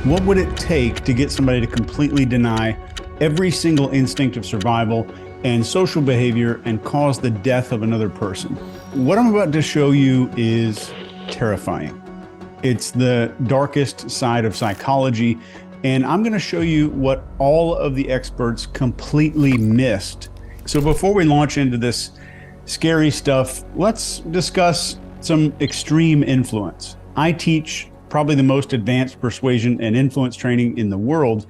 What would it take to get somebody to completely deny every single instinct of survival and social behavior and cause the death of another person? What I'm about to show you is terrifying. It's the darkest side of psychology, and I'm going to show you what all of the experts completely missed. So before we launch into this scary stuff, let's discuss some extreme influence. I teach probably the most advanced persuasion and influence training in the world,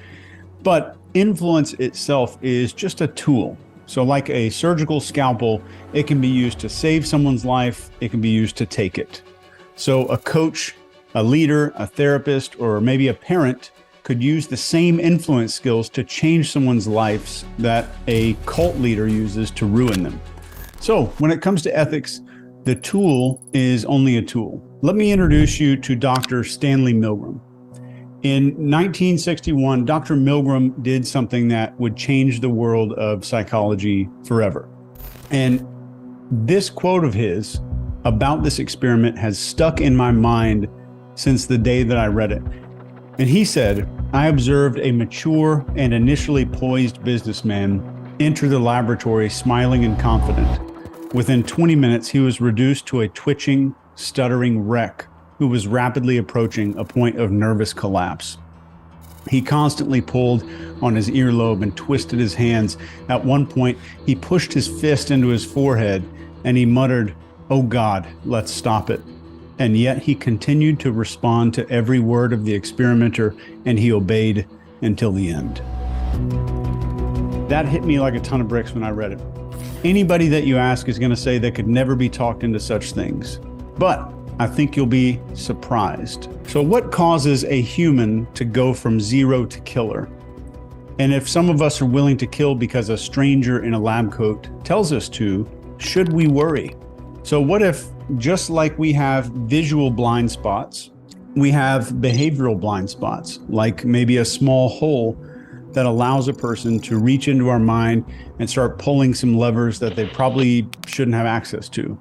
but influence itself is just a tool. So like a surgical scalpel, it can be used to save someone's life. It can be used to take it. So a coach, a leader, a therapist, or maybe a parent could use the same influence skills to change someone's lives that a cult leader uses to ruin them. So when it comes to ethics, the tool is only a tool. Let me introduce you to Dr. Stanley Milgram. In 1961, Dr. Milgram did something that would change the world of psychology forever. And this quote of his about this experiment has stuck in my mind since the day that I read it. And he said, "I observed a mature and initially poised businessman enter the laboratory smiling and confident. Within 20 minutes, he was reduced to a twitching, stuttering wreck who was rapidly approaching a point of nervous collapse. He constantly pulled on his earlobe and twisted his hands. At one point, he pushed his fist into his forehead and he muttered, 'Oh God, let's stop it.' And yet he continued to respond to every word of the experimenter, and he obeyed until the end." That hit me like a ton of bricks when I read it. Anybody that you ask is going to say they could never be talked into such things. But I think you'll be surprised. So what causes a human to go from zero to killer? And if some of us are willing to kill because a stranger in a lab coat tells us to, should we worry? So what if, just like we have visual blind spots, we have behavioral blind spots, like maybe a small hole that allows a person to reach into our mind and start pulling some levers that they probably shouldn't have access to?